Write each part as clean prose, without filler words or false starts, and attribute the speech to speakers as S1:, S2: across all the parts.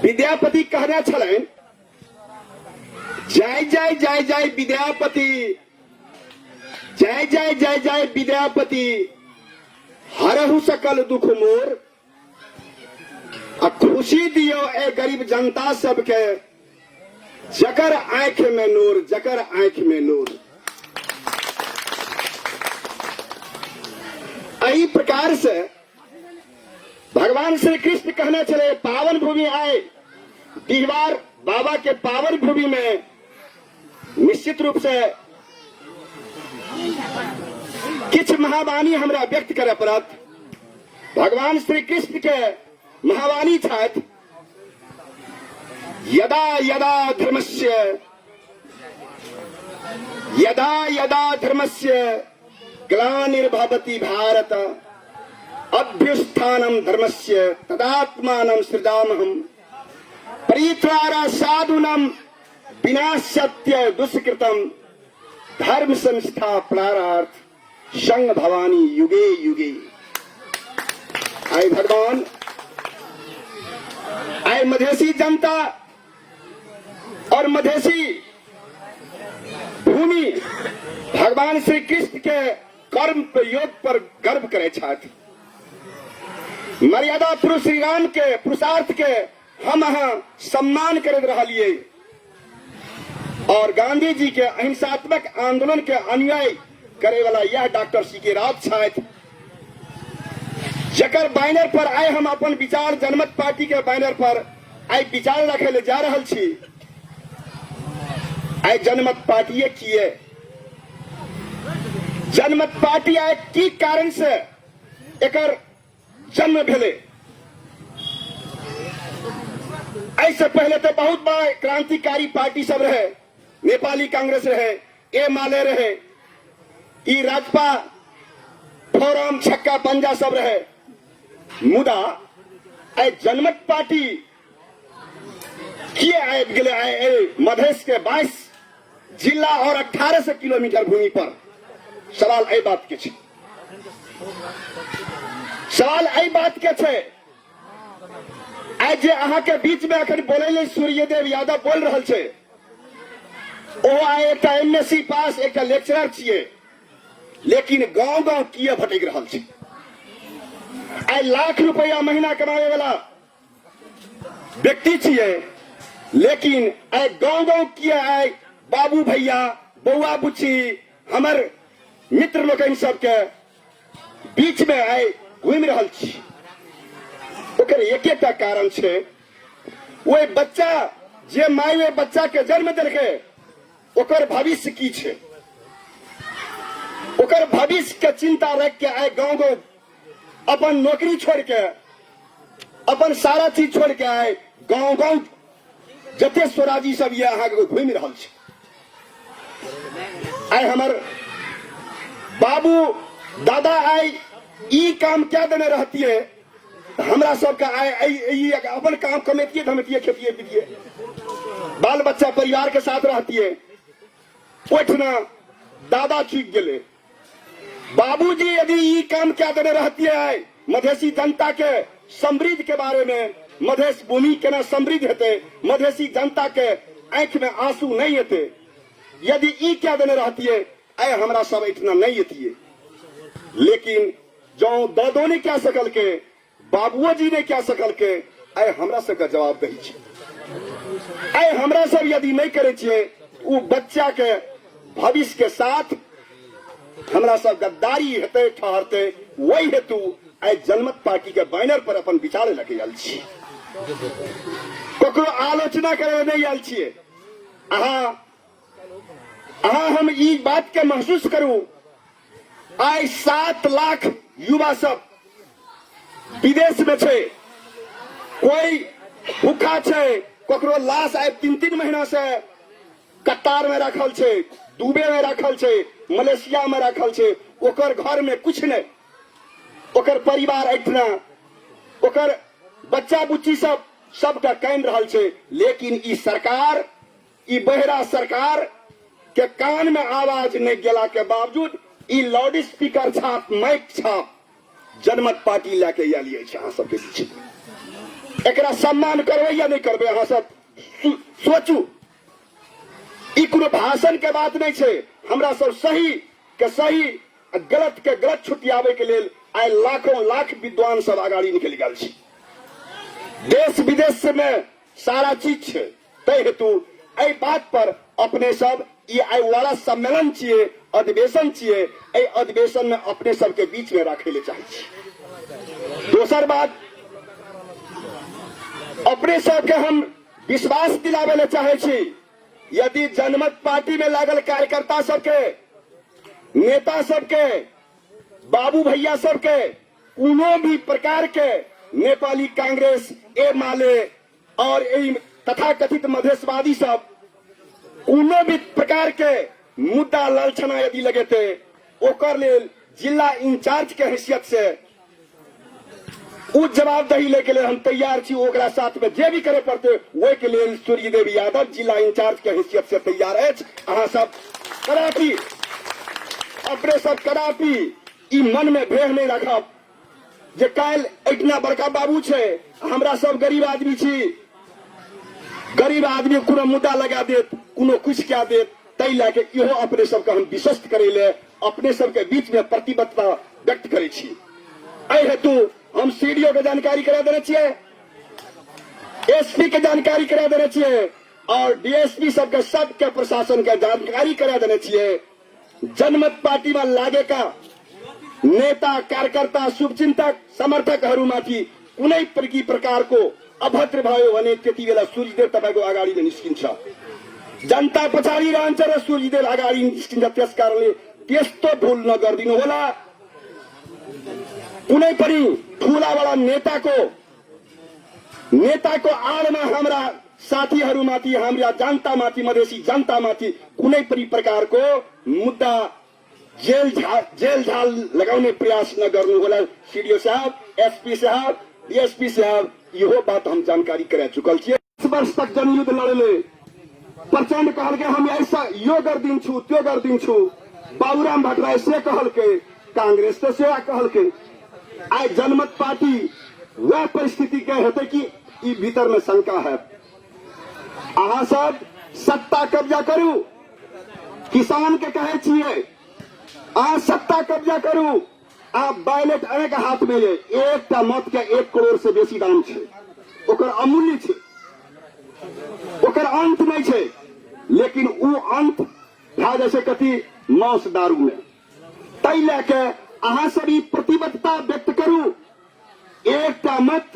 S1: विद्यापति कहने छलनि, जय जय जय जय विद्यापति, जय जय जय जय विद्यापति, हरहु सकल दुख मोर, आ खुशी दियो ए गरीब जनता सबके, जकर आंख में नूर, जकर आंख में नूर। इसी प्रकार से भगवान श्री कृष्ण कहने चले, पावन भूमि आए दीवार बाबा के पावन भूमि में निश्चित रूप से किछ महावाणी हमरा व्यक्त करे पड़त। भगवान श्री कृष्ण के महावाणी छथि, यदा यदा धर्मस्य ग्लानिर्भवति भारत, अभ्युत्थानं धर्मस्य तदात्मानं सृजाम्यहम्, परित्राण साधूनां विनाश्यत्य दुष्कृतं, धर्म संस्थापनार्थ संग भवानी युगे युगे। आए भगवान, आए मधेसी जनता और मधेसी भूमि भगवान श्री कृष्ण के कर्म योग पर गर्व करे छथि। मर्यादा पुरुष श्री राम के पुरुषार्थ के हम अहाँ सम्मान करैत रहलिए और गांधी जी के अहिंसात्मक आंदोलन के अनुयायी करे वाला यह डॉक्टर सी के राज छथि, जकर बैनर पर आए हम अपन विचार जनमत पार्टी के बैनर पर आए विचार रखे ले जा रहल छी। आए जनमत पार्टी किए, जनमत पार्टी आए की कारण से एकर जन्म भेले। ऐसे पहले तो बहुत बड़ा क्रांतिकारी पार्टी सब रहे, नेपाली कांग्रेस रहे, ए माले रहे, ई राजपा फोरम छक्का पंजा सब रहे। मुदा आए जनमत पार्टी किए आए गेले आए मधेश के 22 जिला और 1800 किलोमीटर भूमि पर। सवाल एहि बात के छै, सवाल एहि बात के छै, आइ जे अहाँ के बीच में अखन बोले सूर्यदेव यादव बोल रहल छै, ओ आइ एकटा एमएससी पास एकटा लेक्चरर छियै, लेकिन गांव गांव किए भटक रहल छै। आइ लाख रुपया महीना कमावे वाला व्यक्ति छियै, लेकिन आइ गांव गांव किए आइ बाबू भैया बौआ बुच्ची हमर मित्र लोकनि सबके बीच में आइ घूमि रहल छी। ओकर एकेटा कारण छै, ओहि बच्चा जे माय ओहि बच्चा के जन्म देलकै ओकर भविष्य की छै, ओकर भविष्य के चिंता रख के आइ गांव गांव अपन नौकरी छोड़ के, अपन सारा चीज छोड़ के आइ गांव गांव जते स्वराजी सब ये अहाँ के घूमि रहल छै। आइ हमर बाबू दादा आइ ई काम क्या देने रहतिए, हमरा सबके आइ अपन काम कमेतिए धमेतिए खेतिए पीतिए, बाल बच्चा परिवार के साथ रहतिए। ओठना दादा चूक गेले, बाबूजी यदि ई काम क्या देने रहतिए आइ मधेसी जनता के समृद्धि के बारे में, मधेश भूमि केना समृद्ध हेते, मधेसी जनता के आंख में आंसू नहीं हेते, यदि ई क्या देने रहतिए आइ हमरा सब इतना नहीं एतिए। लेकिन जो दादो ने क्या सकल के, बाबुओ जी ने क्या सकल के, आइ हमरा सबके जवाब दही छै। आइ हमरा सब यदि नहीं करे छिए, उ बच्चा के भविष्य के साथ हमरा सब गद्दारी हेते ठहरते। वही हेतु आइ जनमत पार्टी के बैनर पर अपन विचार लगे आयल छी, ककरो आलोचना करे नहीं आयल छिए। अहाँ हम ई बात के महसूस करू, आइ 7 लाख युवा सब विदेश में छै, कोई भूखा छै, ककरो लाश आइ 3-3 महीना से कतार में रखल छै, दुबई में रखल छै, मलेशिया में रखल छै, ओकर घर में कुछ नहीं, ओकर परिवार ऐठना, ओकर बच्चा बुच्ची सब सबटा कान रहल छै। लेकिन ई सरकार, ई बहरा सरकार के कान में आवाज नहीं गेला के बावजूद ई लाउड स्पीकर छाप, माइक छाप जनमत पार्टी लेके आलिए अहाँ सबके बीच। एकरा सम्मान करबै या नहीं करबै अहाँ सब सोचू। ई कोनो भाषण के बात नहीं छै। हमरा सब सही के सही, गलत के गलत छुटियाबे के लेल आइ लाखों लाख विद्वान सब आगाड़ी निकल गल छी। देश विदेश में सारा चीज छै। तै हेतु एहि बात पर अपने सब ई आइ वाला सम्मेलन छियै, अधिवेशन छियै, एहि अधिवेशन में अपने सब के बीच में राखे ले चाहे छी। दोसर बात, अपने सब के हम विश्वास दिलावे ले चाहे छी, यदि जनमत पार्टी में लागल कार्यकर्ता सबके, नेता सबके, बाबू भैया सबके कोनो भी प्रकार के नेपाली कांग्रेस, एमाले और तथाकथित मधेशवादी सब कोनो भी प्रकार के मुद्दा लालछना यदि लगेते, ओकर लेल जिला इंचार्ज के हैसियत से उ जवाबदेही लेके लिए हम तैयार छी। ओकरा साथ में जे भी करे पड़ते वही के लिए सूर्यदेव यादव जिला इंचार्ज के हैसियत से तैयार अछि। अहाँ सब कदापि अपने सब कदापि ई मन में भेह नहीं रखब जे काल इतना बड़का बाबू छै, हमरा सब गरीब आदमी छी, गरीब आदमी कोनो मुद्दा लगा देत, कोनो कुछ क्या देत। तै लाके इहो अपने सबके हम विश्वस्त करे ले अपने सबके बीच में प्रतिबद्धता व्यक्त करे छी। एहि हेतु हम सीडीओ के जानकारी करा देने छियै, एसपी के जानकारी करा देने छियै और डीएसपी सबके सबके प्रशासन के जानकारी करा देने छियै। जनमत पार्टी में लागे का नेता, कार्यकर्ता, शुभचिंतक, समर्थकहरूमाथि कुनै प्रकार को अभद्र भयो भने त्यति बेला सूर्यदेव तपाईको अगाडि निस्किन्छ। जनता पछाडि रहन्छ र सूर्यदेव अगाडि निस्किन्छ। त्यस कारणले त्यस्तो भूल नगर्दिनु होला। कुनै पनि ठूलावाला नेताको आडमा हाम्रा साथीहरूमाथि, हाम्रा जनतामाथि, मधेसी जनतामाथि कुनै पनि प्रकारको मुद्दा जेल झाल लगाउने प्रयास नगर्नु होला। सीडीओ साहब, एसपी साहब, डीएसपी साहब इहो बात हम जानकारी करा चुकल छियै। 10 वर्ष तक जनयुद्ध लड़ले प्रचंड कहल के हम ऐसा यो कर दिन छु, त्यो कर दिन छु। बाबूराम भट्टराय से कहल के, कांग्रेस तो सेवा कहल के। आज जनमत पार्टी वह परिस्थिति के हेतु कि ई भीतर में शंका है। अहाँ सब सत्ता कब्जा करू, किसान के कहे छियै अहाँ सत्ता कब्जा करू। आप बैलेट अनेक हाथ में ये, एक मत के 1 करोड़ से बेसी दाम छै, ओकर अमूल्य छै, ओकर अंत नहीं छै। लेकिन उ अंत भए जाय छै कथी, मांस दारू में। तै लेके अहाँ सब ई प्रतिबद्धता व्यक्त करू। एकटा मत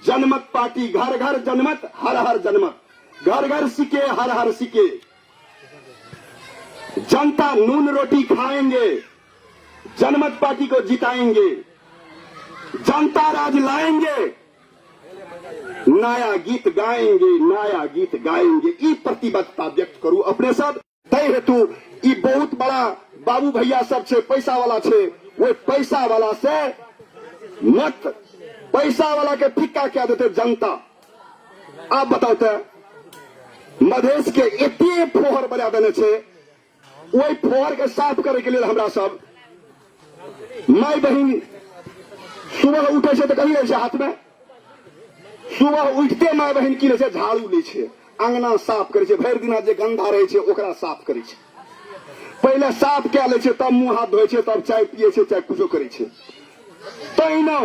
S1: जनमत पार्टी, घर घर जनमत, हर हर जनमत, घर घर सिके, हर हर सिके। जनता नून रोटी खाएंगे, जनमत पार्टी को जिताएंगे, जनता राज लाएंगे, नया गीत गाएंगे, नया गीत गाएंगे। ई प्रतिबद्धता व्यक्त करू अपने सब। तै हेतु ई बहुत बड़ा बाबू भैया सब छै, पैसा वाला छै, वो पैसा वाला से मत, पैसा वाला के फिक्का क्या देते जनता। आप बताओ तो मधेश के एते फोहर बना देने छै, वही फोहर के साफ करे के लिए हमरा सब माय बहन सुबह उठे छै तो कही लै छै हाथ में, सुबह उठते माय बहन की लै छै, झाड़ू लै छै, अंगना साफ करे छै, भरि दिना जे गंदा रहे छै ओकरा साफ करे छै। पहले साफ क्या ले छै, तब मुंह हाथ धोए छै, तब चाय पिए छै, चाहे कुछो करे छै। तहिना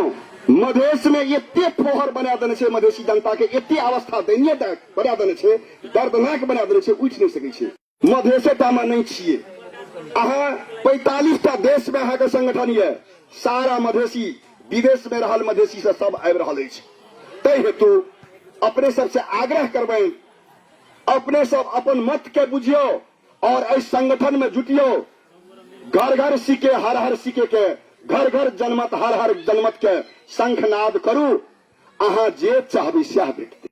S1: मधेश में एते फोहर बना देने छै, मधेसी जनता के एते अवस्था दयनीय बना देने छै, दर्दनाक बना देने छै, उठ नहीं सकै छै। मधेशे टा में नहीं छिए अहाँ, 45टा देश में अहाँ के संगठन ये, सारा मधेसी विदेश में रहल मधेसी से सब आबि रहल अछि। तै हेतु अपने सबसे आग्रह करबै, अपने सब अपन मत के बुझियो और इस संगठन में जुटियो। घर घर सिके, हर हर सिके के, घर घर जनमत, हर हर जनमत के शंखनाद करू। अहाँ जे चाहबै सएह भेटतै।